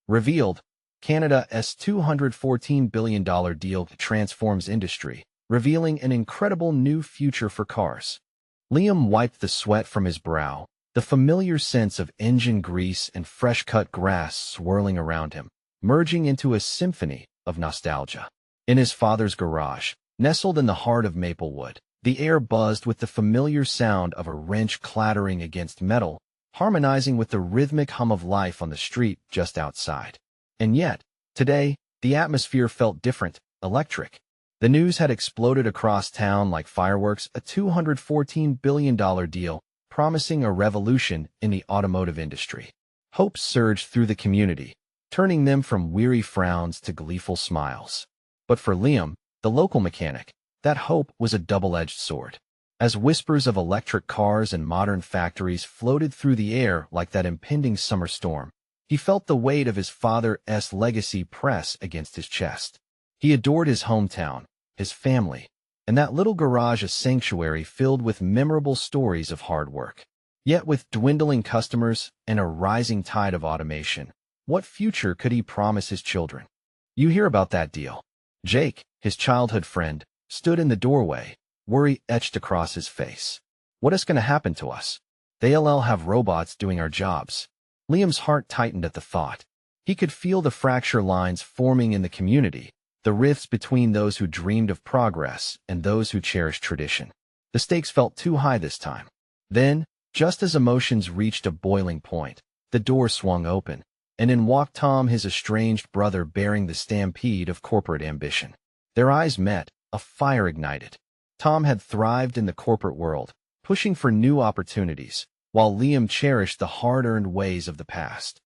Revealed, Canada's $214 billion deal transforms industry, revealing an incredible new future for cars. Liam wiped the sweat from his brow, the familiar sense of engine grease and fresh-cut grass swirling around him, merging into a symphony of nostalgia. In his father's garage, nestled in the heart of Maplewood, the air buzzed with the familiar sound of a wrench clattering against metal, harmonizing with the rhythmic hum of life on the street just outside. And yet, today, the atmosphere felt different, electric. The news had exploded across town like fireworks, a $214 billion deal, promising a revolution in the automotive industry. Hope surged through the community, turning them from weary frowns to gleeful smiles. But for Liam, the local mechanic, that hope was a double-edged sword. As whispers of electric cars and modern factories floated through the air like that impending summer storm, he felt the weight of his father's legacy press against his chest. He adored his hometown, his family, and that little garage a sanctuary filled with memorable stories of hard work. Yet with dwindling customers and a rising tide of automation, what future could he promise his children? You hear about that deal. Jake, his childhood friend, stood in the doorway, worry etched across his face. What is going to happen to us? They'll have robots doing our jobs. Liam's heart tightened at the thought. He could feel the fracture lines forming in the community, the rifts between those who dreamed of progress and those who cherished tradition. The stakes felt too high this time. Then, just as emotions reached a boiling point, the door swung open, and in walked Tom, his estranged brother bearing the stampede of corporate ambition. Their eyes met, a fire ignited. Tom had thrived in the corporate world, pushing for new opportunities, while Liam cherished the hard-earned ways of the past.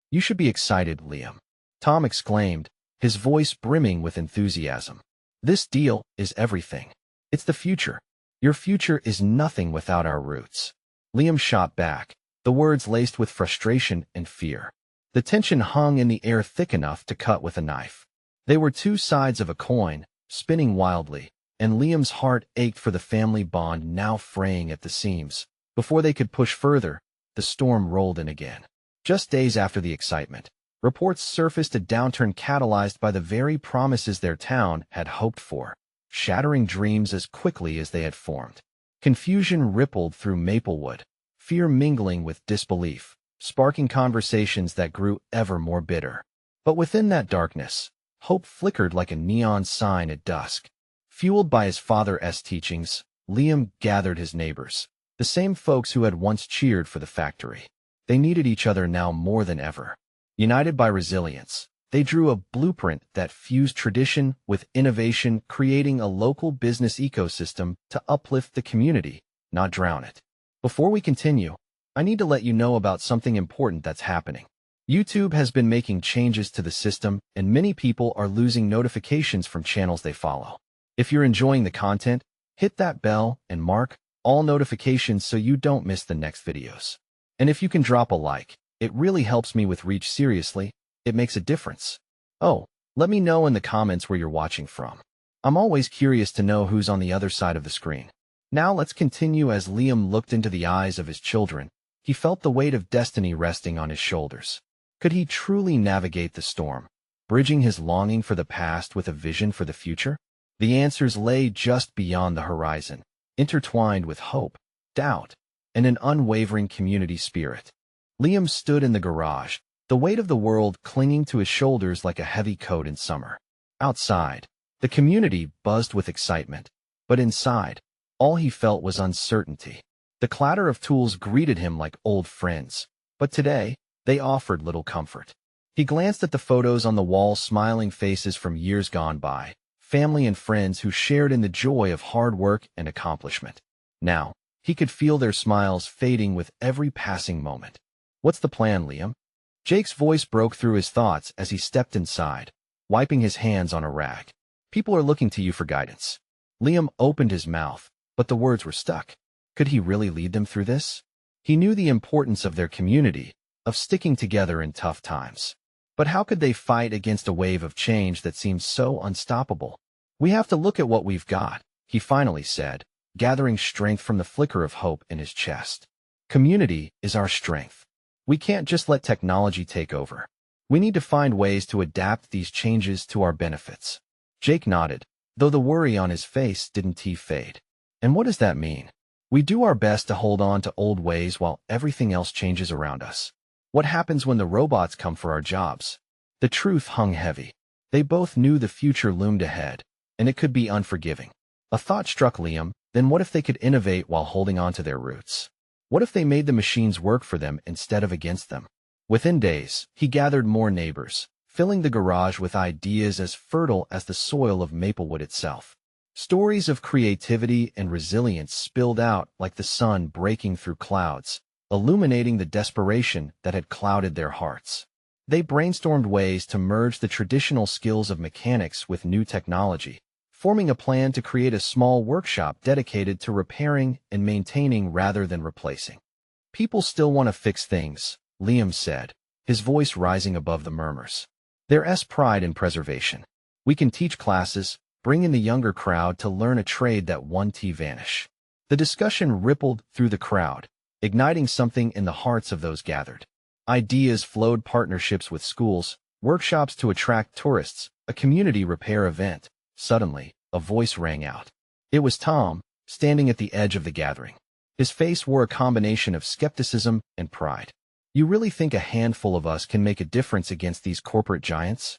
"You should be excited, Liam," Tom exclaimed, his voice brimming with enthusiasm. "This deal is everything. It's the future. Your future is nothing without our roots." Liam shot back, the words laced with frustration and fear. The tension hung in the air thick enough to cut with a knife. They were two sides of a coin, spinning wildly, and Liam's heart ached for the family bond now fraying at the seams. Before they could push further, the storm rolled in again. Just days after the excitement, reports surfaced a downturn catalyzed by the very promises their town had hoped for, shattering dreams as quickly as they had formed. Confusion rippled through Maplewood, fear mingling with disbelief, sparking conversations that grew ever more bitter. But within that darkness, hope flickered like a neon sign at dusk. Fueled by his father's teachings, Liam gathered his neighbors, the same folks who had once cheered for the factory. They needed each other now more than ever. United by resilience, they drew a blueprint that fused tradition with innovation, creating a local business ecosystem to uplift the community, not drown it. Before we continue, I need to let you know about something important that's happening. YouTube has been making changes to the system, and many people are losing notifications from channels they follow. If you're enjoying the content, hit that bell and mark all notifications so you don't miss the next videos. And if you can drop a like, it really helps me with reach. Seriously, it makes a difference. Oh, let me know in the comments where you're watching from. I'm always curious to know who's on the other side of the screen. Now let's continue. As Liam looked into the eyes of his children, he felt the weight of destiny resting on his shoulders. Could he truly navigate the storm, bridging his longing for the past with a vision for the future? The answers lay just beyond the horizon, intertwined with hope, doubt, and an unwavering community spirit. Liam stood in the garage, the weight of the world clinging to his shoulders like a heavy coat in summer. Outside, the community buzzed with excitement, but inside, all he felt was uncertainty. The clatter of tools greeted him like old friends, but today, they offered little comfort. He glanced at the photos on the wall, smiling faces from years gone by, family and friends who shared in the joy of hard work and accomplishment. Now, he could feel their smiles fading with every passing moment. "What's the plan, Liam?" Jake's voice broke through his thoughts as he stepped inside, wiping his hands on a rag. "People are looking to you for guidance." Liam opened his mouth, but the words were stuck. Could he really lead them through this? He knew the importance of their community, of sticking together in tough times. But how could they fight against a wave of change that seemed so unstoppable? "We have to look at what we've got," he finally said, gathering strength from the flicker of hope in his chest. "Community is our strength. We can't just let technology take over. We need to find ways to adapt these changes to our benefits. Jake nodded, though the worry on his face didn't fade. And what does that mean? We do our best to hold on to old ways while everything else changes around us. What happens when the robots come for our jobs? The truth hung heavy. They both knew the future loomed ahead, and it could be unforgiving. A thought struck Liam, then what if they could innovate while holding on to their roots? What if they made the machines work for them instead of against them? Within days, he gathered more neighbors, filling the garage with ideas as fertile as the soil of Maplewood itself. Stories of creativity and resilience spilled out like the sun breaking through clouds, illuminating the desperation that had clouded their hearts. They brainstormed ways to merge the traditional skills of mechanics with new technology, forming a plan to create a small workshop dedicated to repairing and maintaining rather than replacing. People still want to fix things, Liam said, his voice rising above the murmurs. There's pride in preservation. We can teach classes, bring in the younger crowd to learn a trade that won't vanish. The discussion rippled through the crowd, igniting something in the hearts of those gathered. Ideas flowed: partnerships with schools, workshops to attract tourists, a community repair event. Suddenly, a voice rang out. It was Tom, standing at the edge of the gathering. His face wore a combination of skepticism and pride. You really think a handful of us can make a difference against these corporate giants?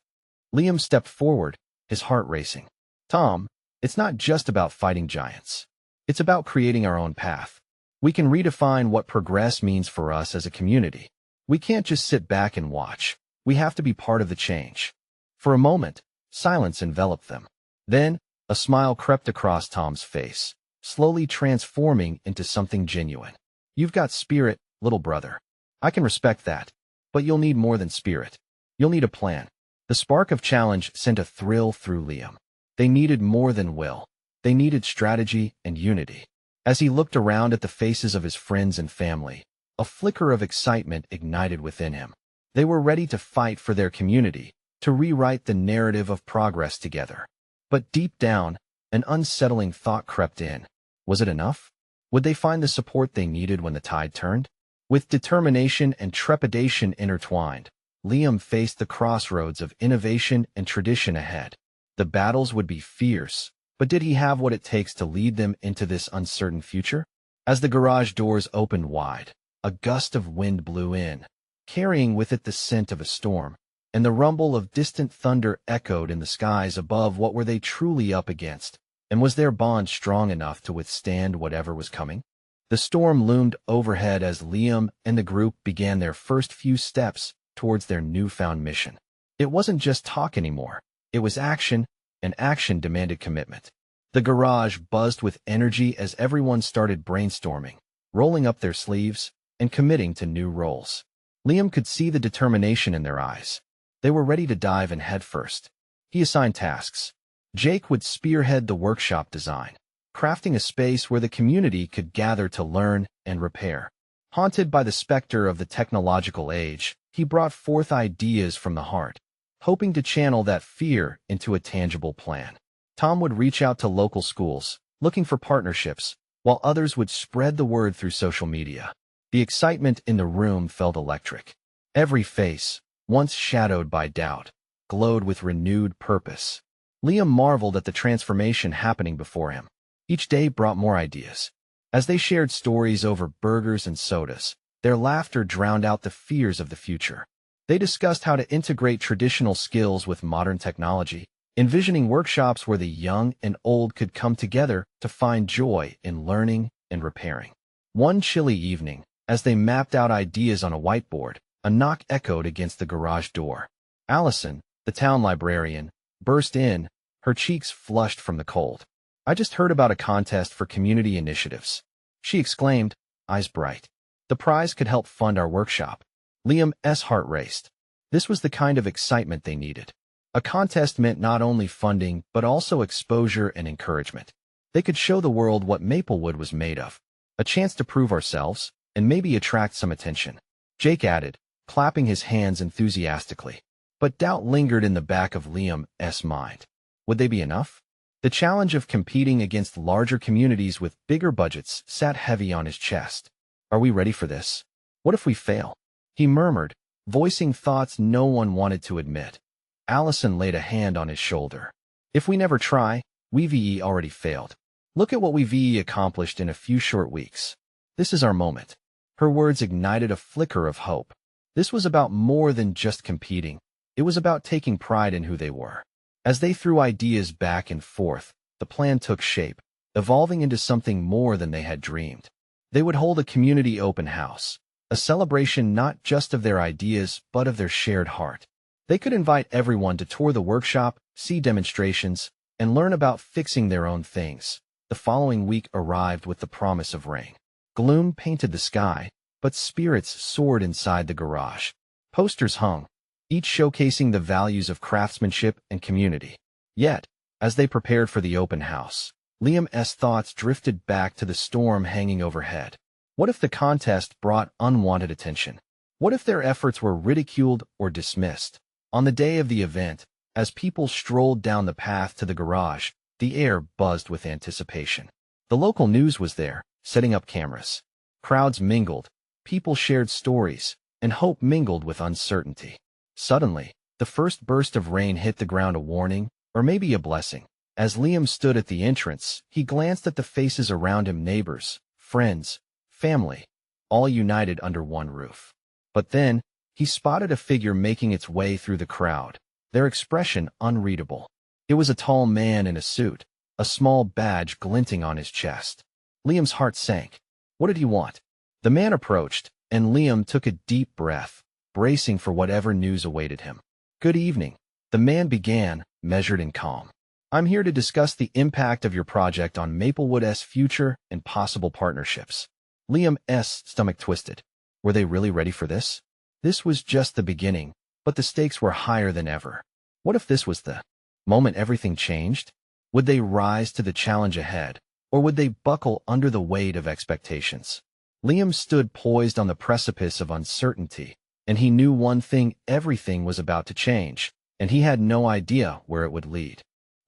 Liam stepped forward, his heart racing. Tom, it's not just about fighting giants. It's about creating our own path. We can redefine what progress means for us as a community. We can't just sit back and watch. We have to be part of the change. For a moment, silence enveloped them. Then, a smile crept across Tom's face, slowly transforming into something genuine. You've got spirit, little brother. I can respect that, but you'll need more than spirit. You'll need a plan. The spark of challenge sent a thrill through Liam. They needed more than will. They needed strategy and unity. As he looked around at the faces of his friends and family, a flicker of excitement ignited within him. They were ready to fight for their community, to rewrite the narrative of progress together. But deep down, an unsettling thought crept in. Was it enough? Would they find the support they needed when the tide turned? With determination and trepidation intertwined, Liam faced the crossroads of innovation and tradition ahead. The battles would be fierce, but did he have what it takes to lead them into this uncertain future? As the garage doors opened wide, a gust of wind blew in, carrying with it the scent of a storm, and the rumble of distant thunder echoed in the skies above. What were they truly up against, and was their bond strong enough to withstand whatever was coming? The storm loomed overhead as Liam and the group began their first few steps towards their newfound mission. It wasn't just talk anymore. It was action, and action demanded commitment. The garage buzzed with energy as everyone started brainstorming, rolling up their sleeves, and committing to new roles. Liam could see the determination in their eyes. They were ready to dive in headfirst. He assigned tasks. Jake would spearhead the workshop design, crafting a space where the community could gather to learn and repair. Haunted by the specter of the technological age, he brought forth ideas from the heart, hoping to channel that fear into a tangible plan. Tom would reach out to local schools, looking for partnerships, while others would spread the word through social media. The excitement in the room felt electric. Every face, once shadowed by doubt, glowed with renewed purpose. Liam marveled at the transformation happening before him. Each day brought more ideas. As they shared stories over burgers and sodas, their laughter drowned out the fears of the future. They discussed how to integrate traditional skills with modern technology, envisioning workshops where the young and old could come together to find joy in learning and repairing. One chilly evening, as they mapped out ideas on a whiteboard, a knock echoed against the garage door. Allison, the town librarian, burst in, her cheeks flushed from the cold. I just heard about a contest for community initiatives, she exclaimed, eyes bright. The prize could help fund our workshop. Liam's heart raced. This was the kind of excitement they needed. A contest meant not only funding, but also exposure and encouragement. They could show the world what Maplewood was made of. A chance to prove ourselves, and maybe attract some attention. Jake added, clapping his hands enthusiastically. But doubt lingered in the back of Liam's mind. Would they be enough? The challenge of competing against larger communities with bigger budgets sat heavy on his chest. Are we ready for this? What if we fail? He murmured, voicing thoughts no one wanted to admit. Allison laid a hand on his shoulder. If we never try, we already failed. Look at what we accomplished in a few short weeks. This is our moment. Her words ignited a flicker of hope. This was about more than just competing. It was about taking pride in who they were. As they threw ideas back and forth, the plan took shape, evolving into something more than they had dreamed. They would hold a community open house, a celebration not just of their ideas, but of their shared heart. They could invite everyone to tour the workshop, see demonstrations, and learn about fixing their own things. The following week arrived with the promise of rain. Gloom painted the sky, but spirits soared inside the garage. Posters hung, each showcasing the values of craftsmanship and community. Yet, as they prepared for the open house, Liam's thoughts drifted back to the storm hanging overhead. What if the contest brought unwanted attention? What if their efforts were ridiculed or dismissed? On the day of the event, as people strolled down the path to the garage, the air buzzed with anticipation. The local news was there, setting up cameras. Crowds mingled, people shared stories, and hope mingled with uncertainty. Suddenly, the first burst of rain hit the ground, a warning, or maybe a blessing. As Liam stood at the entrance, he glanced at the faces around him, neighbors, friends, family, all united under one roof. But then, he spotted a figure making its way through the crowd, their expression unreadable. It was a tall man in a suit, a small badge glinting on his chest. Liam's heart sank. What did he want? The man approached, and Liam took a deep breath, bracing for whatever news awaited him. Good evening, the man began, measured and calm. I'm here to discuss the impact of your project on Maplewood's future and possible partnerships. Liam's stomach twisted. Were they really ready for this? This was just the beginning, but the stakes were higher than ever. What if this was the moment everything changed? Would they rise to the challenge ahead, or would they buckle under the weight of expectations? Liam stood poised on the precipice of uncertainty, and he knew one thing: everything was about to change, and he had no idea where it would lead.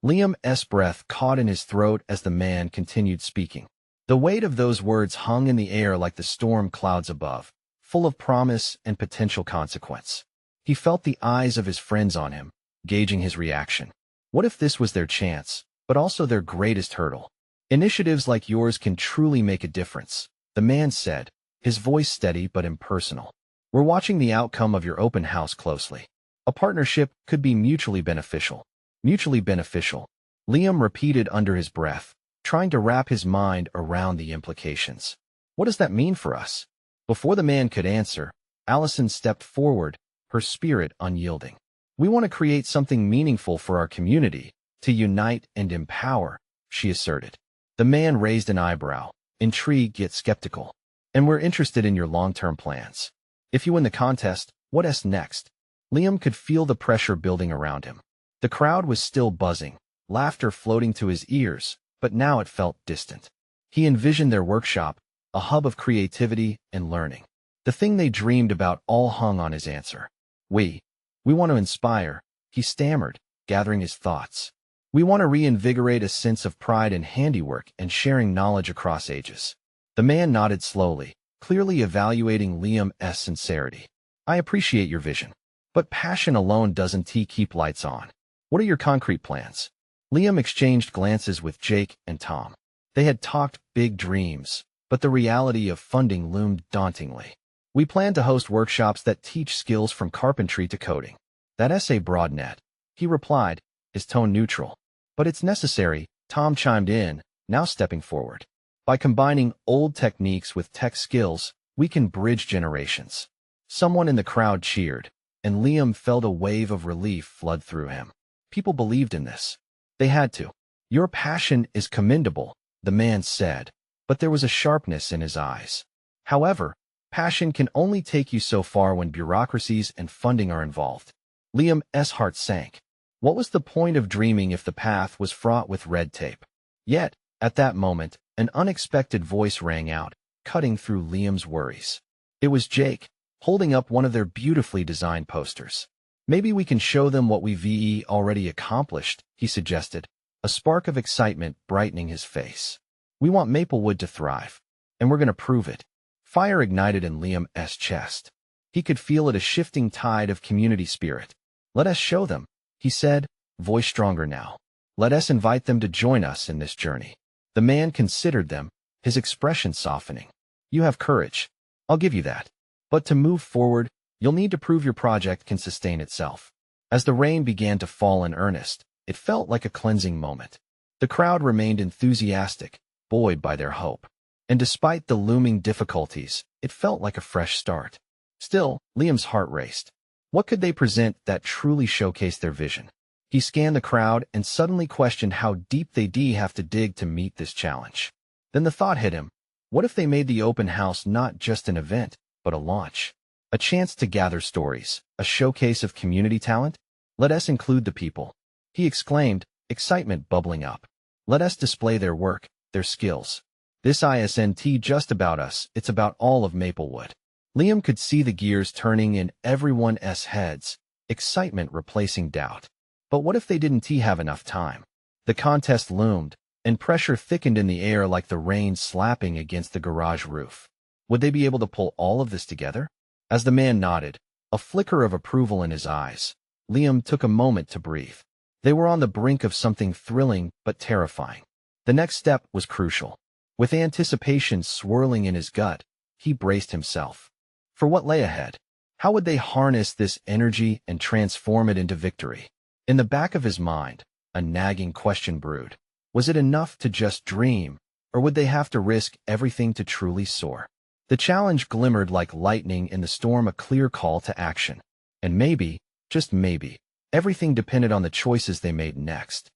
Liam's breath caught in his throat as the man continued speaking. The weight of those words hung in the air like the storm clouds above, full of promise and potential consequence. He felt the eyes of his friends on him, gauging his reaction. What if this was their chance, but also their greatest hurdle? Initiatives like yours can truly make a difference, the man said, his voice steady but impersonal. We're watching the outcome of your open house closely. A partnership could be mutually beneficial. Mutually beneficial, Liam repeated under his breath, trying to wrap his mind around the implications. What does that mean for us? Before the man could answer, Allison stepped forward, her spirit unyielding. We want to create something meaningful for our community, to unite and empower, she asserted. The man raised an eyebrow, intrigued yet skeptical. And we're interested in your long-term plans. If you win the contest, what's next? Liam could feel the pressure building around him. The crowd was still buzzing, laughter floating to his ears, but now it felt distant. He envisioned their workshop, a hub of creativity and learning. The thing they dreamed about all hung on his answer. We want to inspire, he stammered, gathering his thoughts. We want to reinvigorate a sense of pride in handiwork and sharing knowledge across ages. The man nodded slowly, clearly evaluating Liam's sincerity. I appreciate your vision, but passion alone doesn't keep lights on. What are your concrete plans? Liam exchanged glances with Jake and Tom. They had talked big dreams, but the reality of funding loomed dauntingly. We plan to host workshops that teach skills from carpentry to coding. That's a broad net, he replied, his tone neutral. But it's necessary, Tom chimed in, now stepping forward. By combining old techniques with tech skills, we can bridge generations. Someone in the crowd cheered, and Liam felt a wave of relief flood through him. People believed in this. They had to. Your passion is commendable, the man said, but there was a sharpness in his eyes. However, passion can only take you so far when bureaucracies and funding are involved. Liam's heart sank. What was the point of dreaming if the path was fraught with red tape? Yet, at that moment, an unexpected voice rang out, cutting through Liam's worries. It was Jake, holding up one of their beautifully designed posters. Maybe we can show them what we've already accomplished, he suggested, a spark of excitement brightening his face. We want Maplewood to thrive, and we're going to prove it. Fire ignited in Liam's chest. He could feel it, a shifting tide of community spirit. Let us show them, he said, voice stronger now. Let us invite them to join us in this journey. The man considered them, his expression softening. You have courage. I'll give you that. But to move forward, you'll need to prove your project can sustain itself. As the rain began to fall in earnest, it felt like a cleansing moment. The crowd remained enthusiastic, buoyed by their hope. And despite the looming difficulties, it felt like a fresh start. Still, Liam's heart raced. What could they present that truly showcased their vision? He scanned the crowd and suddenly questioned how deep they'd have to dig to meet this challenge. Then the thought hit him. What if they made the open house not just an event, but a launch? A chance to gather stories, a showcase of community talent? Let us include the people, he exclaimed, excitement bubbling up. Let us display their work, their skills. This isn't just about us, it's about all of Maplewood. Liam could see the gears turning in everyone's heads, excitement replacing doubt. But what if they didn't have enough time? The contest loomed, and pressure thickened in the air like the rain slapping against the garage roof. Would they be able to pull all of this together? As the man nodded, a flicker of approval in his eyes, Liam took a moment to breathe. They were on the brink of something thrilling but terrifying. The next step was crucial. With anticipation swirling in his gut, he braced himself. For what lay ahead? How would they harness this energy and transform it into victory? In the back of his mind, a nagging question brewed. Was it enough to just dream, or would they have to risk everything to truly soar? The challenge glimmered like lightning in the storm, a clear call to action. And maybe, just maybe, everything depended on the choices they made next.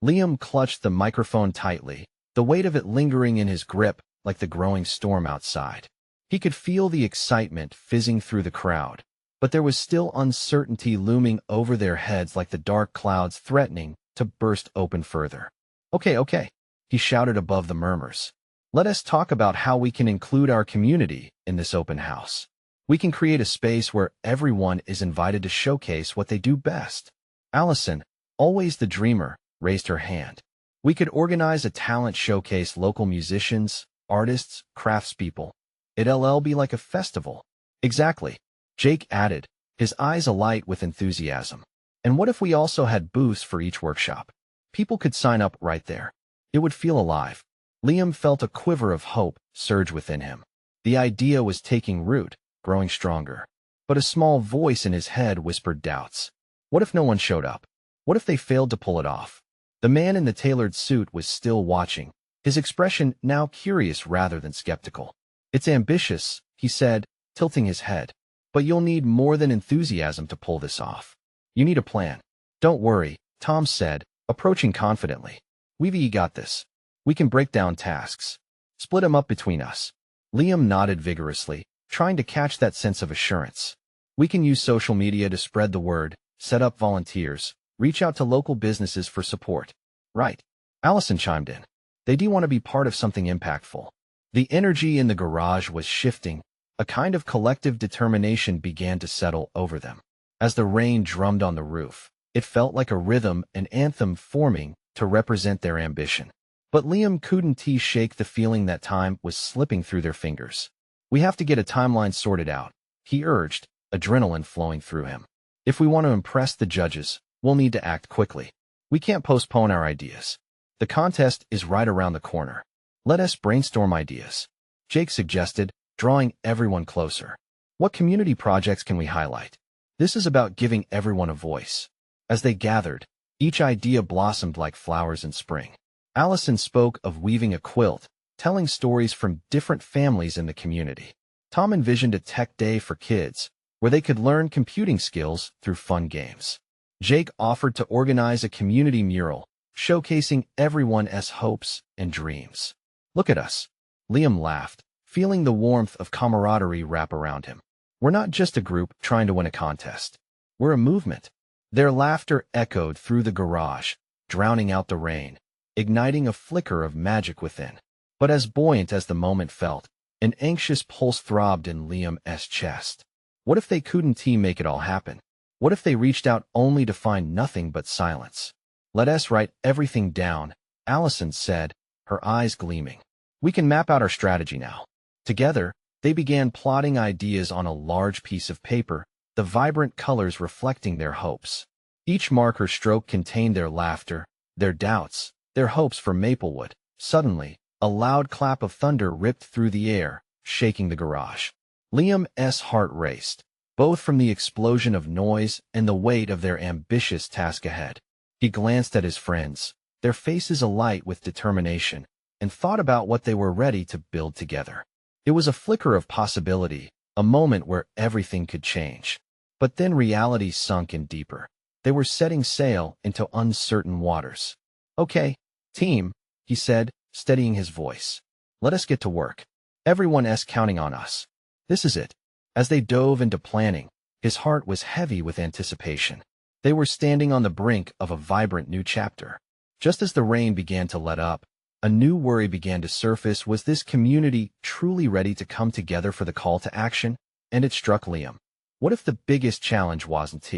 Liam clutched the microphone tightly, the weight of it lingering in his grip like the growing storm outside. He could feel the excitement fizzing through the crowd, but there was still uncertainty looming over their heads like the dark clouds threatening to burst open further. Okay, he shouted above the murmurs. Let us talk about how we can include our community in this open house. We can create a space where everyone is invited to showcase what they do best. Allison, always the dreamer, raised her hand. We could organize a talent showcase, local musicians, artists, craftspeople. It'll be like a festival. Exactly, Jake added, his eyes alight with enthusiasm. And what if we also had booths for each workshop? People could sign up right there. It would feel alive. Liam felt a quiver of hope surge within him. The idea was taking root, growing stronger. But a small voice in his head whispered doubts. What if no one showed up? What if they failed to pull it off? The man in the tailored suit was still watching, his expression now curious rather than skeptical. It's ambitious, he said, tilting his head. But you'll need more than enthusiasm to pull this off. You need a plan. Don't worry, Tom said, approaching confidently. We've got this. We can break down tasks. Split them up between us. Liam nodded vigorously, trying to catch that sense of assurance. We can use social media to spread the word, set up volunteers, reach out to local businesses for support. Right. Allison chimed in. They do want to be part of something impactful. The energy in the garage was shifting. A kind of collective determination began to settle over them. As the rain drummed on the roof, it felt like a rhythm, an anthem forming to represent their ambition. But Liam couldn't shake the feeling that time was slipping through their fingers. We have to get a timeline sorted out, he urged, adrenaline flowing through him. If we want to impress the judges, we'll need to act quickly. We can't postpone our ideas. The contest is right around the corner. Let us brainstorm ideas, Jake suggested, drawing everyone closer. What community projects can we highlight? This is about giving everyone a voice. As they gathered, each idea blossomed like flowers in spring. Allison spoke of weaving a quilt, telling stories from different families in the community. Tom envisioned a tech day for kids, where they could learn computing skills through fun games. Jake offered to organize a community mural, showcasing everyone's hopes and dreams. Look at us. Liam laughed, feeling the warmth of camaraderie wrap around him. We're not just a group trying to win a contest. We're a movement. Their laughter echoed through the garage, drowning out the rain, igniting a flicker of magic within. But as buoyant as the moment felt, an anxious pulse throbbed in Liam's chest. What if they couldn't make it all happen? What if they reached out only to find nothing but silence? Let us write everything down, Allison said, her eyes gleaming. We can map out our strategy now. Together, They began plotting ideas on a large piece of paper, the vibrant colors reflecting their hopes. Each marker stroke contained their laughter, their doubts, their hopes for Maplewood. Suddenly, a loud clap of thunder ripped through the air, shaking the garage. Liam's heart raced, both from the explosion of noise and the weight of their ambitious task ahead. He glanced at his friends, their faces alight with determination, and thought about what they were ready to build together. It was a flicker of possibility, a moment where everything could change. But then reality sunk in deeper. They were setting sail into uncertain waters. "Okay, team," he said, steadying his voice. "Let us get to work. Everyone's counting on us. This is it." As they dove into planning, his heart was heavy with anticipation. They were standing on the brink of a vibrant new chapter. Just as the rain began to let up, a new worry began to surface. Was this community truly ready to come together for the call to action? And it struck Liam. What if the biggest challenge wasn't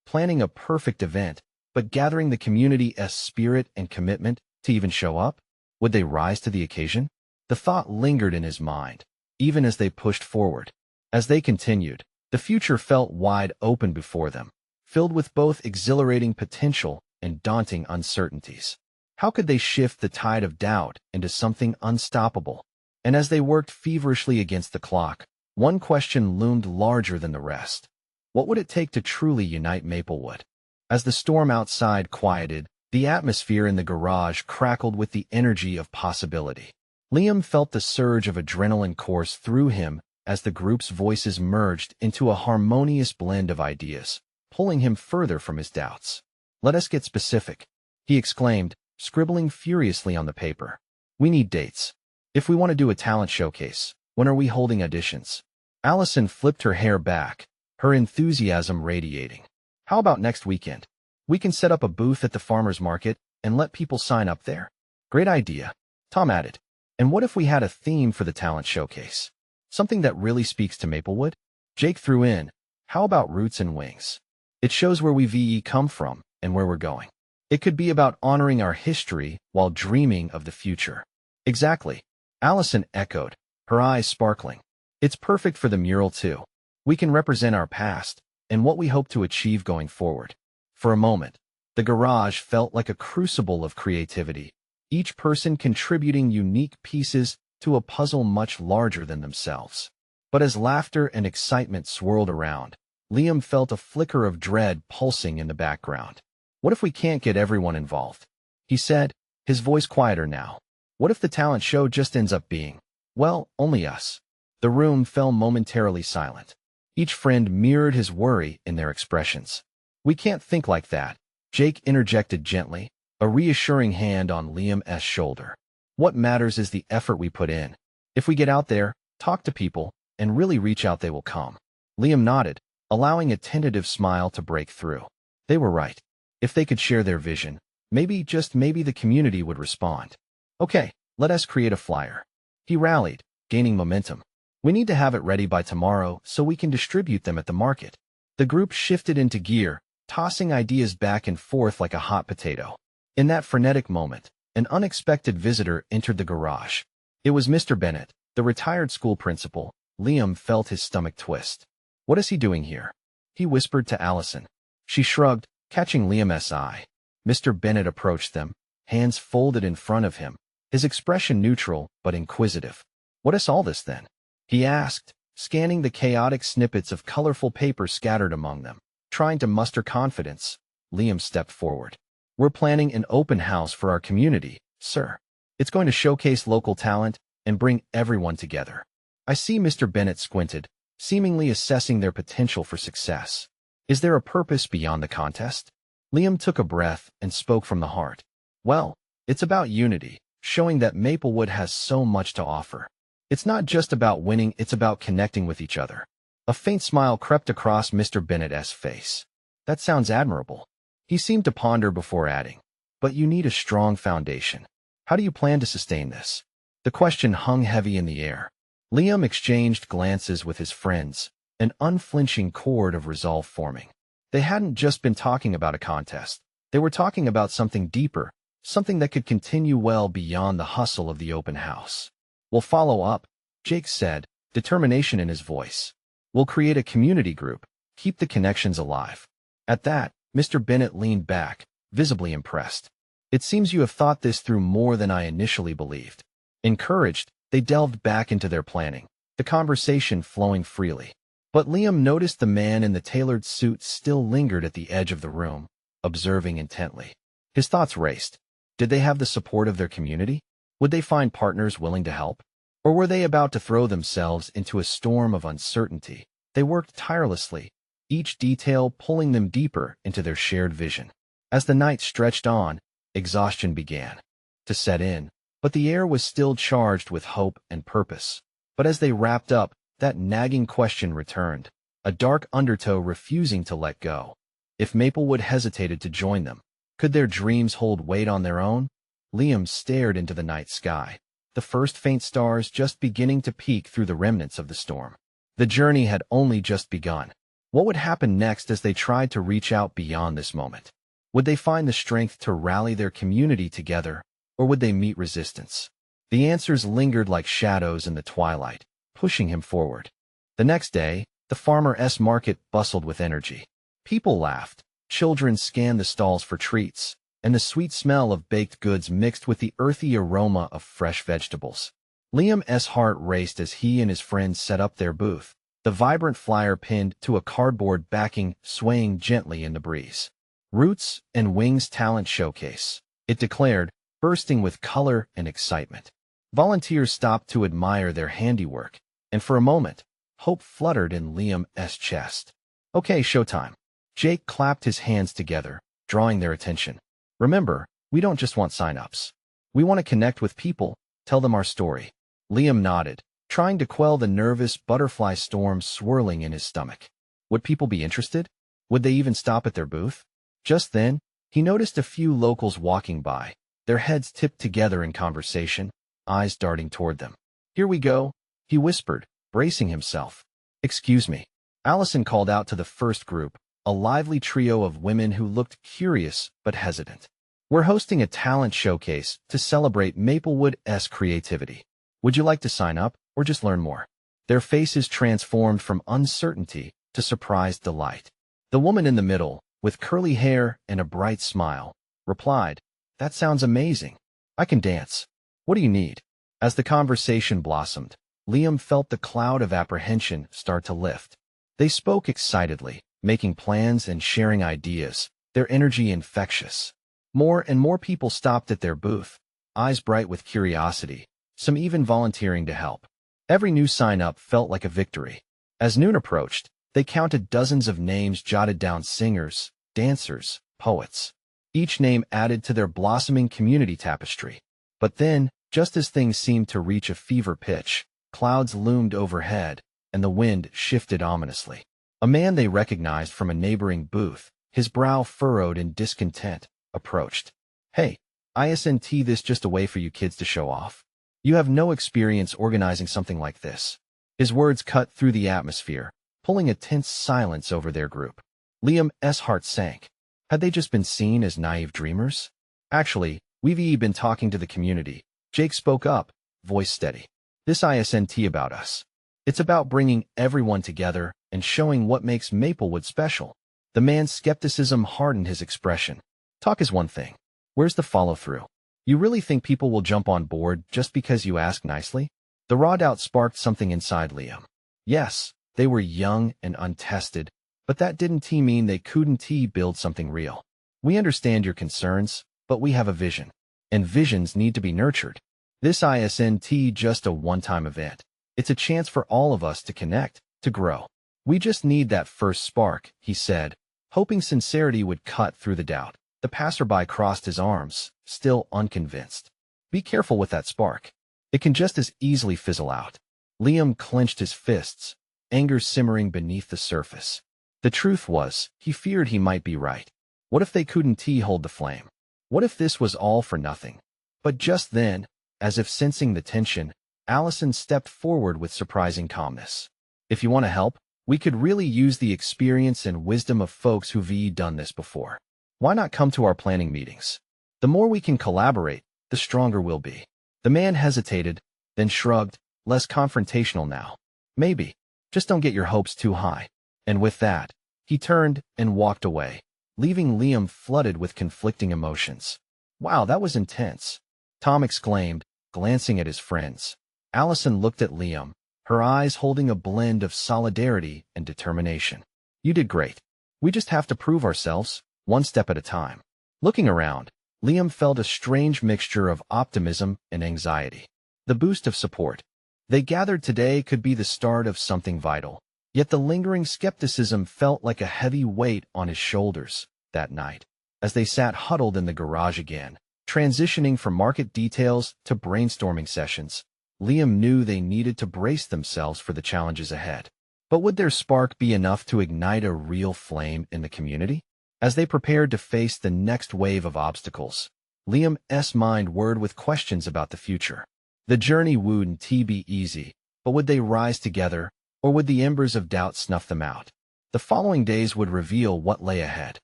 planning a perfect event, but gathering the community's spirit and commitment to even show up? Would they rise to the occasion? The thought lingered in his mind, even as they pushed forward. As they continued, the future felt wide open before them, filled with both exhilarating potential and daunting uncertainties. How could they shift the tide of doubt into something unstoppable? And as they worked feverishly against the clock, one question loomed larger than the rest. What would it take to truly unite Maplewood? As the storm outside quieted, the atmosphere in the garage crackled with the energy of possibility. Liam felt the surge of adrenaline course through him as the group's voices merged into a harmonious blend of ideas, pulling him further from his doubts. "Let us get specific," he exclaimed, scribbling furiously on the paper. "We need dates. If we want to do a talent showcase, when are we holding auditions?" Allison flipped her hair back, her enthusiasm radiating. "How about next weekend? We can set up a booth at the farmer's market and let people sign up there." "Great idea," Tom added. "And what if we had a theme for the talent showcase? Something that really speaks to Maplewood?" Jake threw in, "How about roots and wings? It shows where we come from and where we're going. It could be about honoring our history while dreaming of the future." "Exactly," Allison echoed, her eyes sparkling. "It's perfect for the mural, too. We can represent our past and what we hope to achieve going forward." For a moment, the garage felt like a crucible of creativity, each person contributing unique pieces to a puzzle much larger than themselves. But as laughter and excitement swirled around, Liam felt a flicker of dread pulsing in the background. "What if we can't get everyone involved?" he said, his voice quieter now. "What if the talent show just ends up being, well, only us?" The room fell momentarily silent. Each friend mirrored his worry in their expressions. "We can't think like that," Jake interjected gently, a reassuring hand on Liam's shoulder. "What matters is the effort we put in. If we get out there, talk to people, and really reach out, they will come." Liam nodded, allowing a tentative smile to break through. They were right. If they could share their vision, maybe, just maybe, the community would respond. "Okay, let us create a flyer." He rallied, gaining momentum. "We need to have it ready by tomorrow so we can distribute them at the market." The group shifted into gear, tossing ideas back and forth like a hot potato. In that frenetic moment, an unexpected visitor entered the garage. It was Mr. Bennett, the retired school principal. Liam felt his stomach twist. "What is he doing here?" he whispered to Allison. She shrugged, catching Liam's eye. Mr. Bennett approached them, hands folded in front of him, his expression neutral but inquisitive. "What is all this, then?" he asked, scanning the chaotic snippets of colorful paper scattered among them. Trying to muster confidence, Liam stepped forward. "We're planning an open house for our community, sir. It's going to showcase local talent and bring everyone together." I see. Mr. Bennett squinted, seemingly assessing their potential for success. "Is there a purpose beyond the contest?" Liam took a breath and spoke from the heart. "Well, it's about unity, showing that Maplewood has so much to offer. It's not just about winning, it's about connecting with each other." A faint smile crept across Mr. Bennett's face. "That sounds admirable." He seemed to ponder before adding, "But you need a strong foundation. How do you plan to sustain this?" The question hung heavy in the air. Liam exchanged glances with his friends, an unflinching chord of resolve forming. They hadn't just been talking about a contest. They were talking about something deeper, something that could continue well beyond the hustle of the open house. "We'll follow up," Jake said, determination in his voice. We'll create a community group, keep the connections alive. At that, Mr. Bennett leaned back, visibly impressed. It seems you have thought this through more than I initially believed. Encouraged, they delved back into their planning, the conversation flowing freely. But Liam noticed the man in the tailored suit still lingered at the edge of the room, observing intently. His thoughts raced. Did they have the support of their community? Would they find partners willing to help? Or were they about to throw themselves into a storm of uncertainty? They worked tirelessly, each detail pulling them deeper into their shared vision. As the night stretched on, exhaustion began to set in, but the air was still charged with hope and purpose. But as they wrapped up, that nagging question returned, a dark undertow refusing to let go. If Maplewood hesitated to join them, could their dreams hold weight on their own? Liam stared into the night sky, the first faint stars just beginning to peek through the remnants of the storm. The journey had only just begun. What would happen next as they tried to reach out beyond this moment? Would they find the strength to rally their community together, or would they meet resistance? The answers lingered like shadows in the twilight, pushing him forward. The next day, the farmer's market bustled with energy. People laughed, children scanned the stalls for treats, and the sweet smell of baked goods mixed with the earthy aroma of fresh vegetables. Liam's heart raced as he and his friends set up their booth, the vibrant flyer pinned to a cardboard backing swaying gently in the breeze. Roots and Wings Talent Showcase, it declared, bursting with color and excitement. Volunteers stopped to admire their handiwork, and for a moment, hope fluttered in Liam's chest. Okay, showtime. Jake clapped his hands together, drawing their attention. Remember, we don't just want sign-ups. We want to connect with people, tell them our story. Liam nodded, trying to quell the nervous butterfly storm swirling in his stomach. Would people be interested? Would they even stop at their booth? Just then, he noticed a few locals walking by, their heads tipped together in conversation, eyes darting toward them. Here we go, he whispered, bracing himself. Excuse me. Allison called out to the first group, a lively trio of women who looked curious but hesitant. We're hosting a talent showcase to celebrate Maplewood's creativity. Would you like to sign up, or just learn more? Their faces transformed from uncertainty to surprised delight. The woman in the middle, with curly hair and a bright smile, replied, That sounds amazing. I can dance. What do you need? As the conversation blossomed, Liam felt the cloud of apprehension start to lift. They spoke excitedly, making plans and sharing ideas, their energy infectious. More and more people stopped at their booth, eyes bright with curiosity, some even volunteering to help. Every new sign-up felt like a victory. As noon approached, they counted dozens of names jotted down: singers, dancers, poets. Each name added to their blossoming community tapestry. But then, just as things seemed to reach a fever pitch, clouds loomed overhead, and the wind shifted ominously. A man they recognized from a neighboring booth, his brow furrowed in discontent, approached. Hey, isn't this just a way for you kids to show off? You have no experience organizing something like this. His words cut through the atmosphere, pulling a tense silence over their group. Liam's heart sank. Had they just been seen as naive dreamers? Actually, we've been talking to the community. Jake spoke up, voice steady. This isn't about us. It's about bringing everyone together and showing what makes Maplewood special. The man's skepticism hardened his expression. Talk is one thing. Where's the follow-through? You really think people will jump on board just because you ask nicely? The raw doubt sparked something inside Liam. Yes, they were young and untested, but that didn't mean they couldn't build something real. We understand your concerns, but we have a vision. And visions need to be nurtured. This isn't just a one-time event. It's a chance for all of us to connect, to grow. We just need that first spark, he said, hoping sincerity would cut through the doubt. The passerby crossed his arms, still unconvinced. Be careful with that spark. It can just as easily fizzle out. Liam clenched his fists, anger simmering beneath the surface. The truth was, he feared he might be right. What if they couldn't hold the flame? What if this was all for nothing? But just then, as if sensing the tension, Allison stepped forward with surprising calmness. If you want to help, we could really use the experience and wisdom of folks who've done this before. Why not come to our planning meetings? The more we can collaborate, the stronger we'll be. The man hesitated, then shrugged, less confrontational now. Maybe. Just don't get your hopes too high. And with that, he turned and walked away, leaving Liam flooded with conflicting emotions. Wow, that was intense, Tom exclaimed, glancing at his friends. Allison looked at Liam, her eyes holding a blend of solidarity and determination. You did great. We just have to prove ourselves, one step at a time. Looking around, Liam felt a strange mixture of optimism and anxiety. The boost of support they gathered today could be the start of something vital. Yet the lingering skepticism felt like a heavy weight on his shoulders that night. As they sat huddled in the garage again, transitioning from market details to brainstorming sessions, Liam knew they needed to brace themselves for the challenges ahead. But would their spark be enough to ignite a real flame in the community? As they prepared to face the next wave of obstacles, Liam's mind whirred with questions about the future. The journey wouldn't be easy, but would they rise together, or would the embers of doubt snuff them out? The following days would reveal what lay ahead.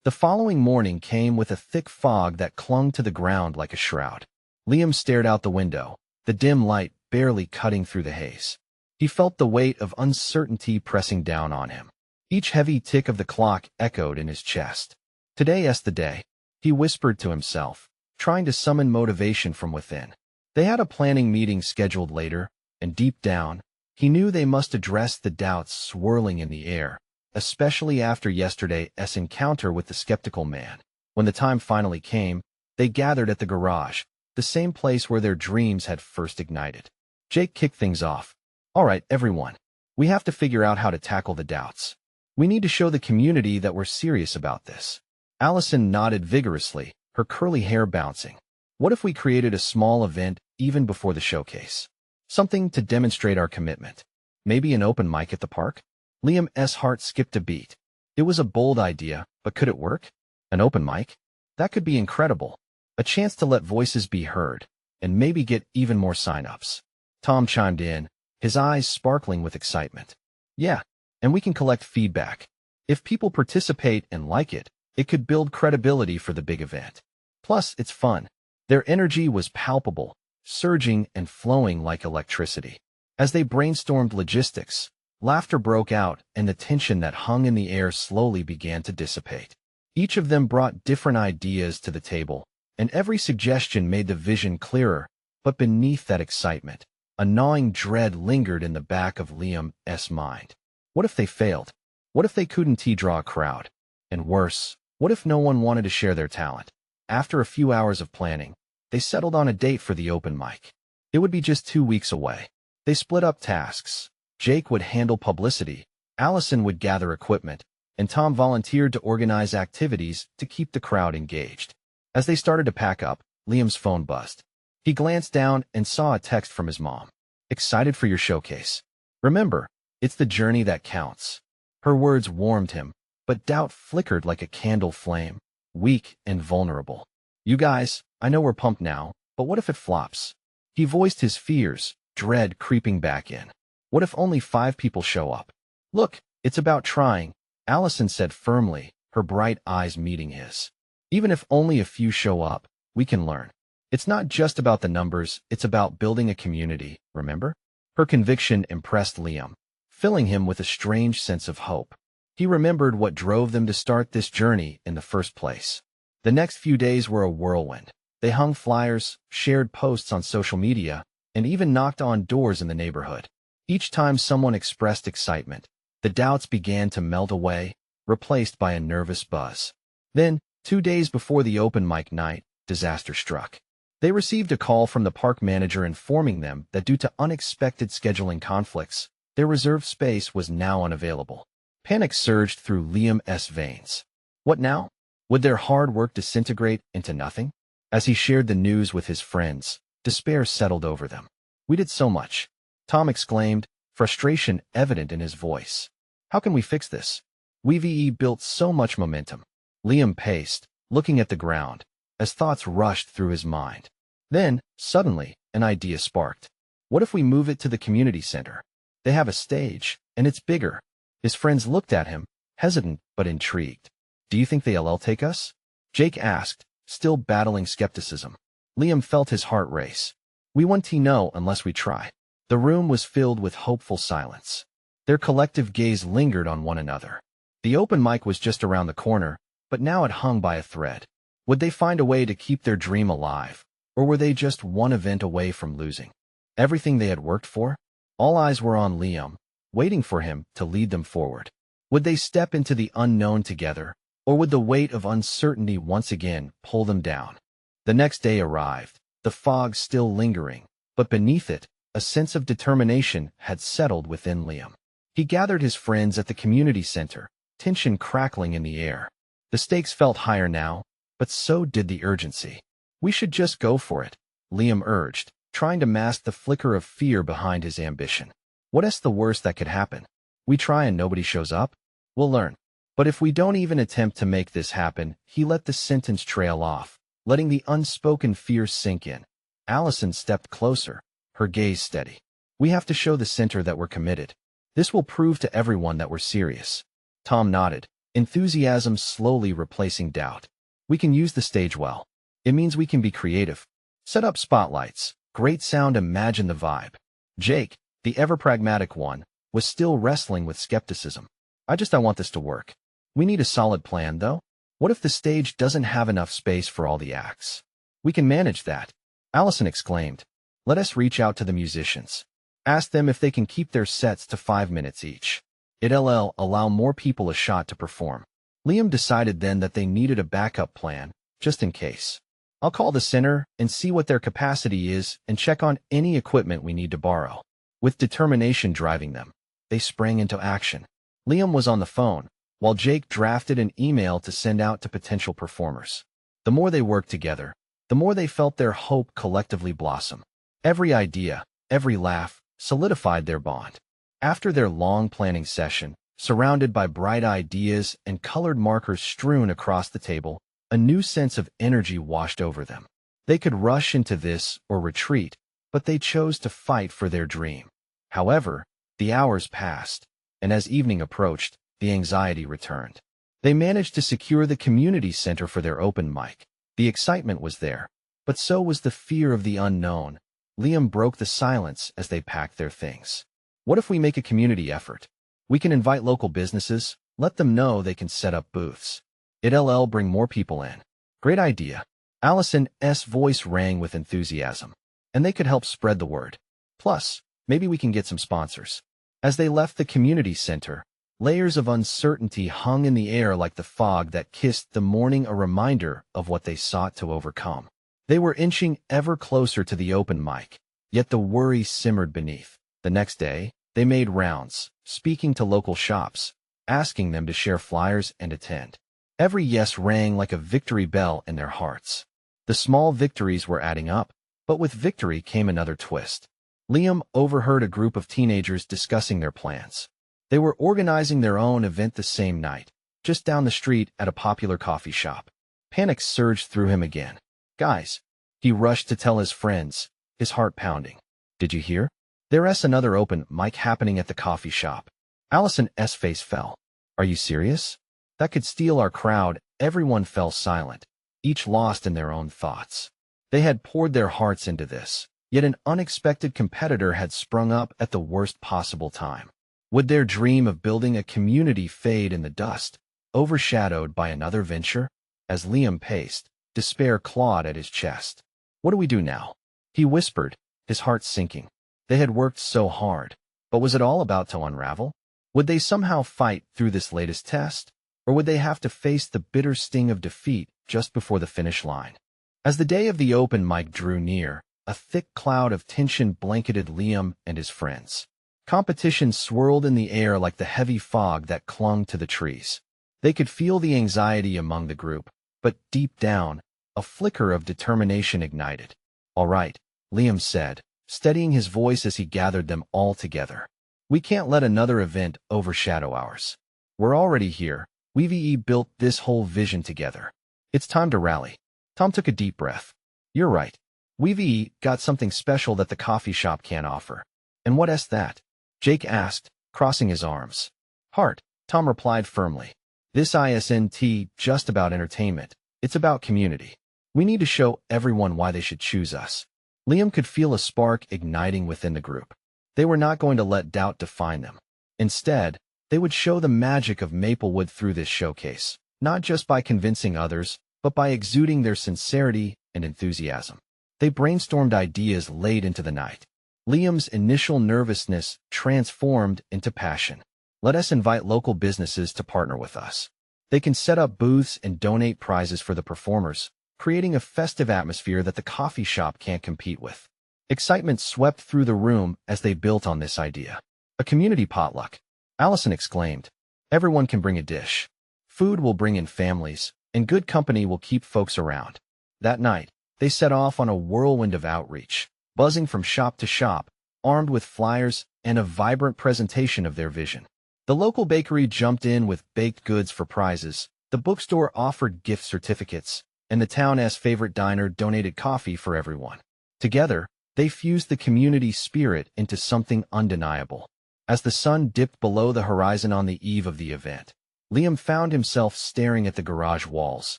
The following morning came with a thick fog that clung to the ground like a shroud. Liam stared out the window, the dim light barely cutting through the haze. He felt the weight of uncertainty pressing down on him. Each heavy tick of the clock echoed in his chest. Today's the day, he whispered to himself, trying to summon motivation from within. They had a planning meeting scheduled later, and deep down, he knew they must address the doubts swirling in the air, especially after yesterday's encounter with the skeptical man. When the time finally came, they gathered at the garage, the same place where their dreams had first ignited. Jake kicked things off. All right, everyone. We have to figure out how to tackle the doubts. We need to show the community that we're serious about this. Allison nodded vigorously, her curly hair bouncing. What if we created a small event even before the showcase? Something to demonstrate our commitment. Maybe an open mic at the park? Liam's heart skipped a beat. It was a bold idea, but could it work? An open mic? That could be incredible. A chance to let voices be heard, and maybe get even more sign-ups. Tom chimed in, his eyes sparkling with excitement. Yeah, and we can collect feedback. If people participate and like it, it could build credibility for the big event. Plus, it's fun. Their energy was palpable, surging and flowing like electricity. As they brainstormed logistics, laughter broke out and the tension that hung in the air slowly began to dissipate. Each of them brought different ideas to the table, and every suggestion made the vision clearer. But beneath that excitement, a gnawing dread lingered in the back of Liam's mind. What if they failed? What if they couldn't draw a crowd? And worse, what if no one wanted to share their talent? After a few hours of planning, they settled on a date for the open mic. It would be just 2 weeks away. They split up tasks. Jake would handle publicity, Allison would gather equipment, and Tom volunteered to organize activities to keep the crowd engaged. As they started to pack up, Liam's phone buzzed. He glanced down and saw a text from his mom. Excited for your showcase. Remember, it's the journey that counts. Her words warmed him, but doubt flickered like a candle flame, weak and vulnerable. You guys, I know we're pumped now, but what if it flops? He voiced his fears, dread creeping back in. What if only 5 people show up? Look, it's about trying, Allison said firmly, her bright eyes meeting his. Even if only a few show up, we can learn. It's not just about the numbers, it's about building a community, remember? Her conviction impressed Liam, filling him with a strange sense of hope. He remembered what drove them to start this journey in the first place. The next few days were a whirlwind. They hung flyers, shared posts on social media, and even knocked on doors in the neighborhood. Each time someone expressed excitement, the doubts began to melt away, replaced by a nervous buzz. Then, 2 days before the open mic night, disaster struck. They received a call from the park manager informing them that due to unexpected scheduling conflicts, their reserved space was now unavailable. Panic surged through Liam's veins. What now? Would their hard work disintegrate into nothing? As he shared the news with his friends, despair settled over them. We did so much, Tom exclaimed, frustration evident in his voice. How can we fix this? We've built so much momentum. Liam paced, looking at the ground, as thoughts rushed through his mind. Then, suddenly, an idea sparked. What if we move it to the community center? They have a stage, and it's bigger. His friends looked at him, hesitant but intrigued. Do you think they'll take us? Jake asked, still battling skepticism. Liam felt his heart race. We won't know unless we try. The room was filled with hopeful silence. Their collective gaze lingered on one another. The open mic was just around the corner, but now it hung by a thread. Would they find a way to keep their dream alive, or were they just one event away from losing everything they had worked for? All eyes were on Liam, waiting for him to lead them forward. Would they step into the unknown together, or would the weight of uncertainty once again pull them down? The next day arrived, the fog still lingering, but beneath it, a sense of determination had settled within Liam. He gathered his friends at the community center, tension crackling in the air. The stakes felt higher now, but so did the urgency. "We should just go for it," Liam urged, trying to mask the flicker of fear behind his ambition. "What's the worst that could happen? We try and nobody shows up? We'll learn. But if we don't even attempt to make this happen," he let the sentence trail off, letting the unspoken fear sink in. Allison stepped closer, her gaze steady. "We have to show the center that we're committed. This will prove to everyone that we're serious." Tom nodded, enthusiasm slowly replacing doubt. "We can use the stage well. It means we can be creative. Set up spotlights, great sound, imagine the vibe." Jake, the ever-pragmatic one, was still wrestling with skepticism. I want this to work. We need a solid plan, though. What if the stage doesn't have enough space for all the acts?" "We can manage that," Allison exclaimed. "Let us reach out to the musicians. Ask them if they can keep their sets to 5 minutes each. It'll allow more people a shot to perform." Liam decided then that they needed a backup plan, just in case. "I'll call the center and see what their capacity is and check on any equipment we need to borrow." With determination driving them, they sprang into action. Liam was on the phone, while Jake drafted an email to send out to potential performers. The more they worked together, the more they felt their hope collectively blossom. Every idea, every laugh, solidified their bond. After their long planning session, surrounded by bright ideas and colored markers strewn across the table, a new sense of energy washed over them. They could rush into this or retreat, but they chose to fight for their dream. However, the hours passed, and as evening approached, the anxiety returned. They managed to secure the community center for their open mic. The excitement was there, but so was the fear of the unknown. Liam broke the silence as they packed their things. "What if we make a community effort? We can invite local businesses, let them know they can set up booths. It'll bring more people in." "Great idea." Allison's voice rang with enthusiasm. "And they could help spread the word. Plus, maybe we can get some sponsors." As they left the community center, layers of uncertainty hung in the air like the fog that kissed the morning, a reminder of what they sought to overcome. They were inching ever closer to the open mic, yet the worry simmered beneath. The next day, they made rounds, speaking to local shops, asking them to share flyers and attend. Every yes rang like a victory bell in their hearts. The small victories were adding up, but with victory came another twist. Liam overheard a group of teenagers discussing their plans. They were organizing their own event the same night, just down the street at a popular coffee shop. Panic surged through him again. "Guys," he rushed to tell his friends, his heart pounding. "Did you hear? There's another open mic happening at the coffee shop." Allison's face fell. "Are you serious? That could steal our crowd." Everyone fell silent, each lost in their own thoughts. They had poured their hearts into this, yet an unexpected competitor had sprung up at the worst possible time. Would their dream of building a community fade in the dust, overshadowed by another venture? As Liam paced, despair clawed at his chest. "What do we do now?" he whispered, his heart sinking. They had worked so hard, but was it all about to unravel? Would they somehow fight through this latest test, or would they have to face the bitter sting of defeat just before the finish line? As the day of the open mic drew near, a thick cloud of tension blanketed Liam and his friends. Competition swirled in the air like the heavy fog that clung to the trees. They could feel the anxiety among the group, but deep down, a flicker of determination ignited. "All right," Liam said, steadying his voice as he gathered them all together. "We can't let another event overshadow ours. We're already here. We've built this whole vision together. It's time to rally." Tom took a deep breath. "You're right. We've got something special that the coffee shop can't offer." "And what's that?" Jake asked, crossing his arms. "Heart," Tom replied firmly. "This isn't just about entertainment. It's about community. We need to show everyone why they should choose us." Liam could feel a spark igniting within the group. They were not going to let doubt define them. Instead, they would show the magic of Maplewood through this showcase, not just by convincing others, but by exuding their sincerity and enthusiasm. They brainstormed ideas late into the night. Liam's initial nervousness transformed into passion. Let us invite local businesses to partner with us. They can set up booths and donate prizes for the performers, creating a festive atmosphere that the coffee shop can't compete with. Excitement swept through the room as they built on this idea. A community potluck, Allison exclaimed. Everyone can bring a dish. Food will bring in families, and good company will keep folks around. That night, they set off on a whirlwind of outreach, buzzing from shop to shop, armed with flyers and a vibrant presentation of their vision. The local bakery jumped in with baked goods for prizes, the bookstore offered gift certificates, and the town's favorite diner donated coffee for everyone. Together, they fused the community spirit into something undeniable. As the sun dipped below the horizon on the eve of the event, Liam found himself staring at the garage walls,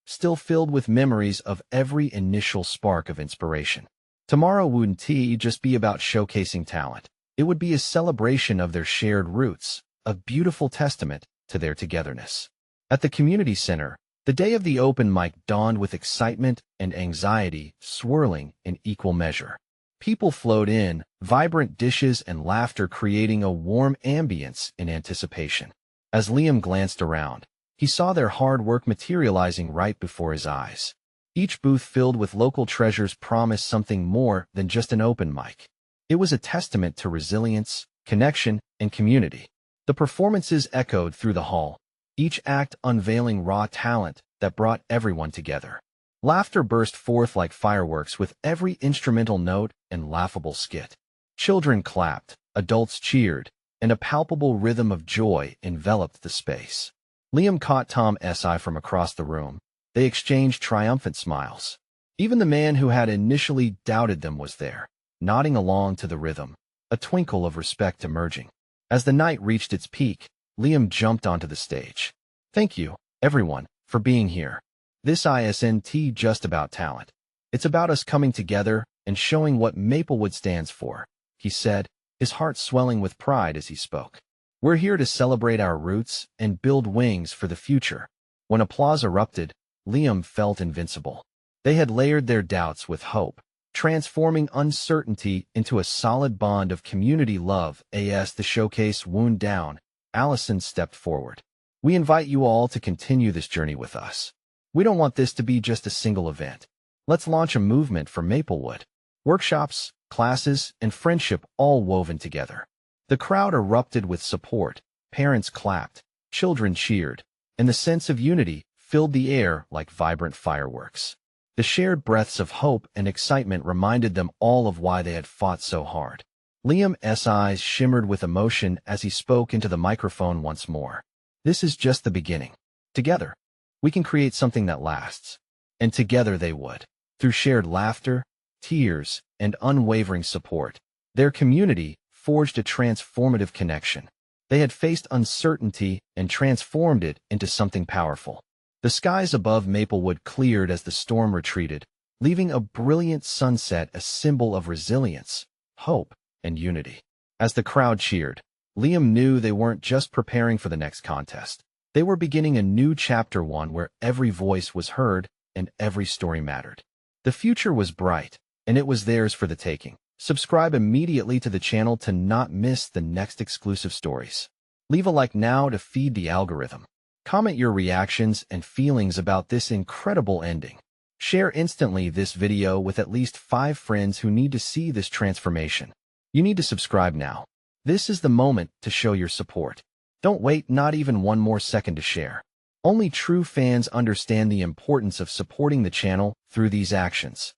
still filled with memories of every initial spark of inspiration. Tomorrow wouldn't just be about showcasing talent. It would be a celebration of their shared roots, a beautiful testament to their togetherness. At the community center, the day of the open mic dawned with excitement and anxiety swirling in equal measure. People flowed in, vibrant dishes and laughter creating a warm ambience in anticipation. As Liam glanced around, he saw their hard work materializing right before his eyes. Each booth filled with local treasures promised something more than just an open mic. It was a testament to resilience, connection, and community. The performances echoed through the hall, each act unveiling raw talent that brought everyone together. Laughter burst forth like fireworks with every instrumental note and laughable skit. Children clapped, adults cheered, and a palpable rhythm of joy enveloped the space. Liam caught Tom's eye from across the room. They exchanged triumphant smiles. Even the man who had initially doubted them was there, nodding along to the rhythm, a twinkle of respect emerging. As the night reached its peak, Liam jumped onto the stage. Thank you, everyone, for being here. This isn't just about talent. It's about us coming together and showing what Maplewood stands for, he said, his heart swelling with pride as he spoke. We're here to celebrate our roots and build wings for the future. When applause erupted, Liam felt invincible. They had layered their doubts with hope, transforming uncertainty into a solid bond of community love. As the showcase wound down, Allison stepped forward. We invite you all to continue this journey with us. We don't want this to be just a single event. Let's launch a movement for Maplewood. Workshops, classes, and friendship all woven together. The crowd erupted with support, parents clapped, children cheered, and the sense of unity filled the air like vibrant fireworks. The shared breaths of hope and excitement reminded them all of why they had fought so hard. Liam's eyes shimmered with emotion as he spoke into the microphone once more. This is just the beginning. Together, we can create something that lasts. And together they would. Through shared laughter, tears, and unwavering support, their community forged a transformative connection. They had faced uncertainty and transformed it into something powerful. The skies above Maplewood cleared as the storm retreated, leaving a brilliant sunset, a symbol of resilience, hope, and unity. As the crowd cheered, Liam knew they weren't just preparing for the next contest. They were beginning a new chapter, one where every voice was heard and every story mattered. The future was bright, and it was theirs for the taking. Subscribe immediately to the channel to not miss the next exclusive stories. Leave a like now to feed the algorithm. Comment your reactions and feelings about this incredible ending. Share instantly this video with at least 5 friends who need to see this transformation. You need to subscribe now. This is the moment to show your support. Don't wait not even one more second to share. Only true fans understand the importance of supporting the channel through these actions.